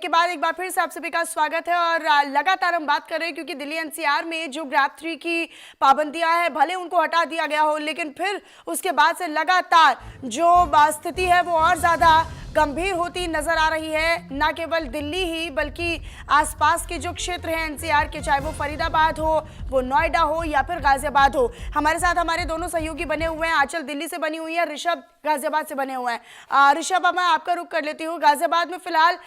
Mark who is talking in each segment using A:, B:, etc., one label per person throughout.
A: के बाद एक बार फिर से आप सभी का स्वागत है। और लगातार हम बात कर रहे हैं क्योंकि दिल्ली एनसीआर में जो ग्रैब 3 की पाबंदियां हैं, भले उनको हटा दिया गया हो, लेकिन फिर उसके बाद से लगातार जो स्थिति है वो और ज़्यादा गंभीर होती नजर आ रही है। ना केवल दिल्ली ही बल्कि आसपास के जो क्षेत्र हैं एनसीआर के, चाहे वो फरीदाबाद हो, वो नोएडा हो या फिर गाजियाबाद हो। हमारे साथ हमारे दोनों सहयोगी बने हुए हैं। आंचल दिल्ली से बनी हुई है, ऋषभ गाजियाबाद से बने हुए हैं। ऋषभ, अब मैं आपका रुख कर लेती हूँ। गाजियाबाद में फिलहाल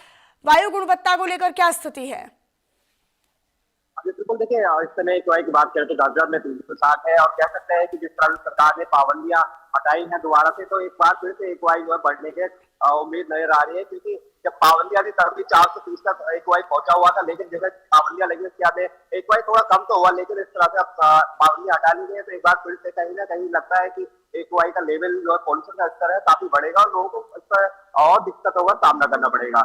A: वायु गुणवत्ता को लेकर क्या स्थिति है?
B: बिल्कुल, देखिए इस समय एक्यूआई की बात करें तो गाजियाबाद में 360 है और कह सकते हैं कि जिस तरह सरकार ने पाबंदियां हटाई हैं दोबारा से, तो एक बार फिर से एक्यूआई जो है बढ़ने के उम्मीद नजर आ रही है। क्योंकि जब पाबंदियां थी तब भी 430 तक एक्यूआई पहुंचा हुआ था, लेकिन जैसे पाबंदियां लगी उसके बाद एक्यूआई थोड़ा कम तो हुआ, लेकिन इस तरह से अब पाबंदियां हटा ली गई है तो एक बार फिर से कहीं ना कहीं लगता है कि एक्यूआई का लेवल जो है, पॉल्यूशन का स्तर है, काफी बढ़ेगा और लोगों को इस पर और दिक्कतों का सामना करना पड़ेगा।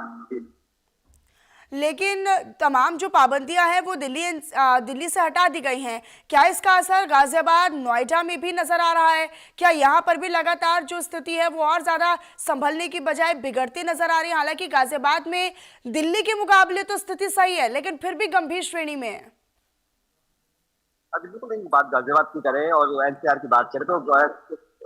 A: लेकिन तमाम जो पाबंदियां हैं वो दिल्ली से हटा दी गई हैं। क्या इसका असर गाजियाबाद, नोएडा में भी नजर आ रहा है? क्या यहाँ पर भी लगातार जो स्थिति है वो और ज्यादा संभलने की बजाय बिगड़ती नजर आ रही है? हालांकि गाजियाबाद में दिल्ली के मुकाबले तो स्थिति सही है, लेकिन फिर भी गंभीर श्रेणी में है।
B: बिल्कुल नहीं, बात गाजियाबाद की करें और एनसीआर की बात करें तो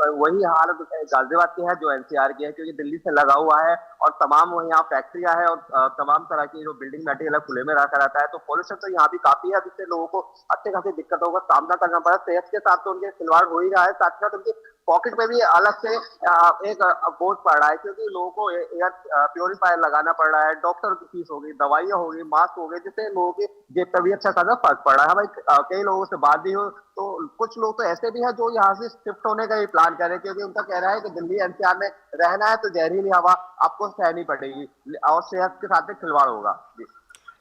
B: वही हालत गाजियाबाद की है जो एनसीआर की है, क्योंकि दिल्ली से लगा हुआ है और तमाम वही यहाँ फैक्ट्रियां हैं और तमाम तरह की जो बिल्डिंग मटेरियल खुले में रखा रहता है, तो पोल्यूशन तो यहाँ भी काफी है, जिससे लोगों को अच्छे खासी दिक्कतों का सामना करना पड़ा। सेहत के साथ तो उनके खिलवाड़ हो ही रहा है, साथ ही साथ उनकी पॉकेट में भी अलग से एक बोझ पड़ रहा है, क्योंकि लोगों को एयर प्योरीफायर लगाना पड़ रहा है, डॉक्टर की फीस होगी, दवाइयां होगी, मास्क हो गए, जिससे लोगों की जेब पर भी अच्छा खासा फर्क पड़ रहा है। हमारे कई लोगों से बात भी हो तो कुछ लोग तो ऐसे भी हैं जो यहाँ से शिफ्ट होने का ही प्लान कर रहे हैं, क्योंकि उनका कह रहा है कि दिल्ली एनसीआर में रहना है तो जहरीली हवा आपको सहनी पड़ेगी और सेहत के साथ में खिलवाड़ होगा।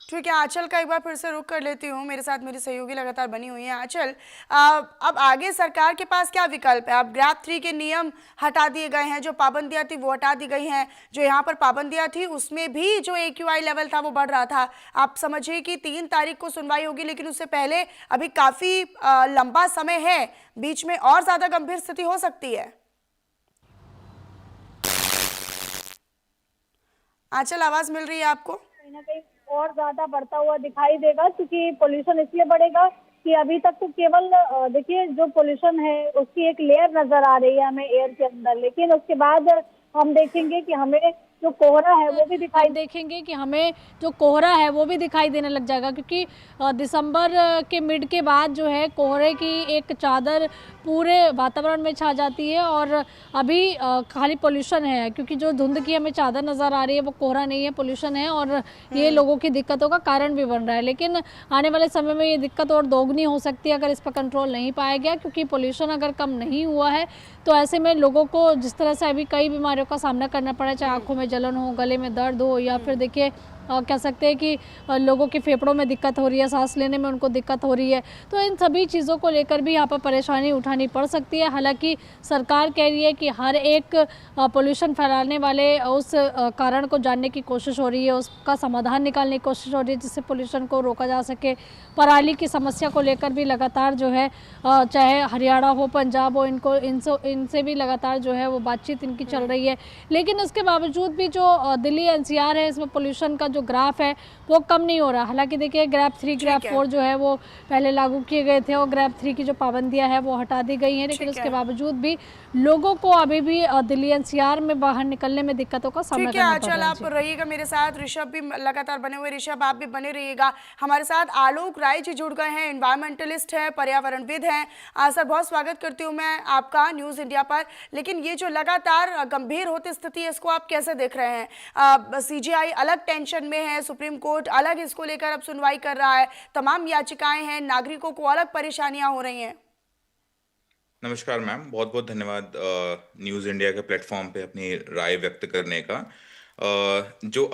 A: ठीक है, आंचल का एक बार फिर से रुख कर लेती हूँ। मेरे साथ मेरी सहयोगी लगातार बनी हुई है। आंचल, अब आगे सरकार के पास क्या विकल्प है? अब ग्रैब 3 के नियम हटा दिए गए हैं, जो पाबंदियां थी वो हटा दी गई हैं। जो यहाँ पर पाबंदियां थी उसमें भी जो एक्यूआई लेवल था वो बढ़ रहा था। आप समझिए कि 3 तारीख को सुनवाई होगी, लेकिन उससे पहले अभी काफ़ी लंबा समय है, बीच में और ज़्यादा गंभीर स्थिति हो सकती है। आंचल, आवाज़ मिल रही है आपको?
C: कहीं ना कहीं और ज्यादा बढ़ता हुआ दिखाई देगा, क्योंकि पोल्यूशन इसलिए बढ़ेगा कि अभी तक तो केवल देखिए जो पोल्यूशन है उसकी एक लेयर नजर आ रही है हमें एयर के अंदर, लेकिन उसके बाद हम देखेंगे कि हमें जो कोहरा है वो भी दिखाई देने लग जाएगा, क्योंकि दिसंबर के मिड के बाद जो है कोहरे की एक चादर पूरे वातावरण में छा जाती है और अभी खाली पोल्यूशन है, क्योंकि जो धुंध की हमें चादर नज़र आ रही है वो कोहरा नहीं है, पोल्यूशन है और ये लोगों की दिक्कतों का कारण भी बन रहा है। लेकिन आने वाले समय में ये दिक्कत और दोगुनी हो सकती है अगर इस पर कंट्रोल नहीं पाया गया, क्योंकि पोल्यूशन अगर कम नहीं हुआ है तो ऐसे में लोगों को जिस तरह से अभी कई बीमारियों का सामना करना पड़ा, चाहे आंखों में जलन हो, गले में दर्द हो, या फिर देखिए कह सकते हैं कि लोगों के फेफड़ों में दिक्कत हो रही है, सांस लेने में उनको दिक्कत हो रही है, तो इन सभी चीज़ों को लेकर भी यहाँ पर परेशानी उठानी पड़ सकती है। हालांकि सरकार कह रही है कि हर एक पोल्यूशन फैलाने वाले उस कारण को जानने की कोशिश हो रही है, उसका समाधान निकालने की कोशिश हो रही है जिससे पोल्यूशन को रोका जा सके। पराली की समस्या को लेकर भी लगातार जो है चाहे हरियाणा हो, पंजाब हो, इनसे भी लगातार जो है वो बातचीत इनकी चल रही है। लेकिन उसके बावजूद भी जो दिल्ली एनसीआर है इसमें पोल्यूशन का जो ग्राफ है वो कम नहीं हो रहा। हालांकि देखिए ग्रैब 3, ग्रैब 4 जो है वो पहले लागू किए गए थे और ग्रैब 3 की जो पाबंदियां हैं वो हटा दी गई हैं, लेकिन उसके बावजूद भी लोगों को अभी भी दिल्ली एनसीआर में बाहर निकलने में दिक्कतों का सामना करना पड़ रहा है।
A: आप रहिएगा मेरे साथ, ऋषभ भी लगातार बने हुए। ऋषभ, आप भी बने रहिएगा हमारे साथ। आलोक राय जी जुड़ गए हैं, एनवायरमेंटलिस्ट हैं, पर्यावरणविद हैं। सर, बहुत स्वागत करती हूँ मैं आपका न्यूज़ इंडिया पर। लेकिन ये जो लगातार गंभीर होती स्थिति है इसको आप कैसे देख रहे हैं? सीजीआई अलग टेंशन में है, सुप्रीम कोर्ट अलग इसको लेकर अब सुनवाई कर रहा है, तमाम याचिकाएं हैं, नागरिकों को अलग परेशानियां हो रही हैं।
D: नमस्कार मैम, बहुत बहुत धन्यवाद न्यूज़ इंडिया के प्लेटफॉर्म पे अपनी राय व्यक्त करने का। जो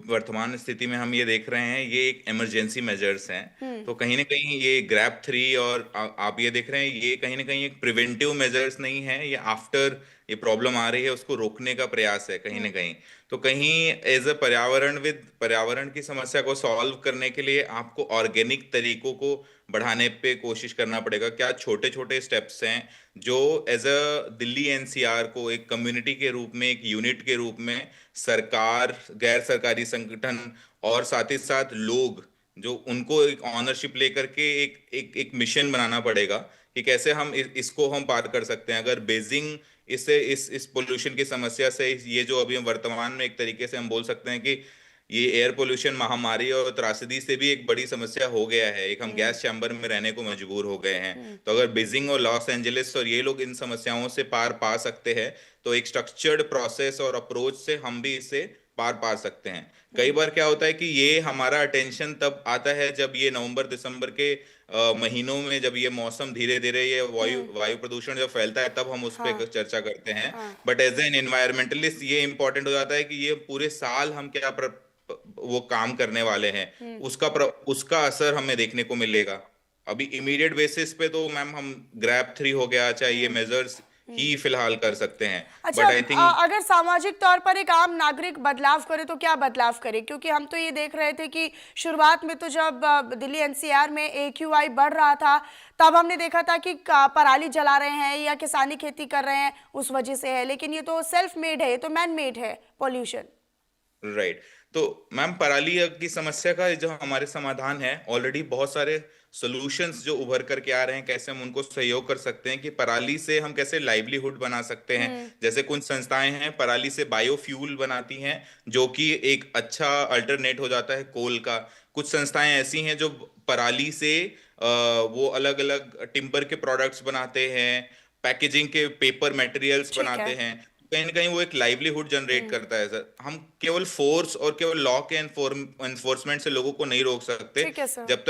D: वर्तमान स्थिति में हम ये देख रहे हैं ये एक इमरजेंसी मेजर्स हैं, तो कहीं ना कहीं ये ग्रैब 3 और आप ये देख रहे हैं ये कहीं ना कहीं एक प्रिवेंटिव मेजर्स नहीं है, ये आफ्टर ये प्रॉब्लम आ रही है उसको रोकने का प्रयास है कहीं ना कहीं। तो कहीं एज अ पर्यावरणविद पर्यावरण की समस्या को सॉल्व करने के लिए आपको ऑर्गेनिक तरीकों को बढ़ाने पे कोशिश करना पड़ेगा। क्या छोटे छोटे स्टेप्स हैं जो एज अ दिल्ली एनसीआर को एक कम्युनिटी के रूप में, एक यूनिट के रूप में सरकार, गैर सरकारी संगठन और साथ ही साथ लोग, जो उनको एक ऑनरशिप लेकर के एक मिशन बनाना पड़ेगा कि कैसे हम इसको हम पार कर सकते हैं। अगर बेजिंग इससे इस पोल्यूशन की समस्या से, ये जो अभी हम वर्तमान में एक तरीके से हम बोल सकते हैं कि ये एयर पोल्यूशन महामारी और त्रासदी से भी एक बड़ी समस्या हो गया है, एक हम गैस चैम्बर में रहने को मजबूर हो गए हैं। तो अगर बीजिंग और लॉस एंजलिस और ये लोग इन समस्याओं से पार पा सकते हैं तो एक स्ट्रक्चर्ड प्रोसेस और अप्रोच से हम भी इससे पार पा सकते हैं। कई बार क्या होता है कि ये हमारा अटेंशन तब आता है जब ये नवंबर दिसंबर के महीनों में, जब ये मौसम धीरे धीरे ये वायु प्रदूषण जब फैलता है तब हम उस पर चर्चा करते हैं। बट एज एन एनवायरमेंटलिस्ट ये इंपॉर्टेंट हो जाता है कि ये पूरे साल हम क्या वो काम करने वाले हैं, उसका असर हमें देखने को मिलेगा। अभी इमीडिएट बेसिस पे तो मैम हम ग्रैब 3 हो गया, चाहे ये मेजर्स ही फिलहाल कर सकते हैं।
A: अच्छा,
D: बट आई थिंक
A: अगर सामाजिक तौर पर एक आम नागरिक बदलाव करे तो क्या बदलाव करे? क्योंकि हम तो ये देख रहे थे कि शुरुआत में तो जब दिल्ली एनसीआर में AQI बढ़ रहा था तब हमने देखा था कि पराली जला रहे हैं या किसानी खेती कर रहे हैं उस वजह से है, लेकिन ये तो सेल्फ मेड है, ये तो मैन मेड है पॉल्यूशन।
D: राइट। तो मैम पराली की समस्या का जो हमारे समाधान है, ऑलरेडी बहुत सारे सॉल्यूशंस जो उभर करके आ रहे हैं, कैसे हम उनको सहयोग कर सकते हैं कि पराली से हम कैसे लाइवलीहुड बना सकते हैं। जैसे कुछ संस्थाएं हैं पराली से बायोफ्यूल बनाती हैं जो कि एक अच्छा अल्टरनेट हो जाता है कोल का। कुछ संस्थाएं ऐसी हैं जो पराली से वो अलग अलग टिम्बर के प्रोडक्ट्स बनाते हैं, पैकेजिंग के पेपर मटेरियल्स बनाते हैं। कहीं ना कहीं वो एक लाइवलीहुड जनरेट करता है सर। हम केवल फोर्स और केवल लॉ के एनफोर्समेंट से लोगों को नहीं रोक सकते
A: ठीक है सर।
D: जब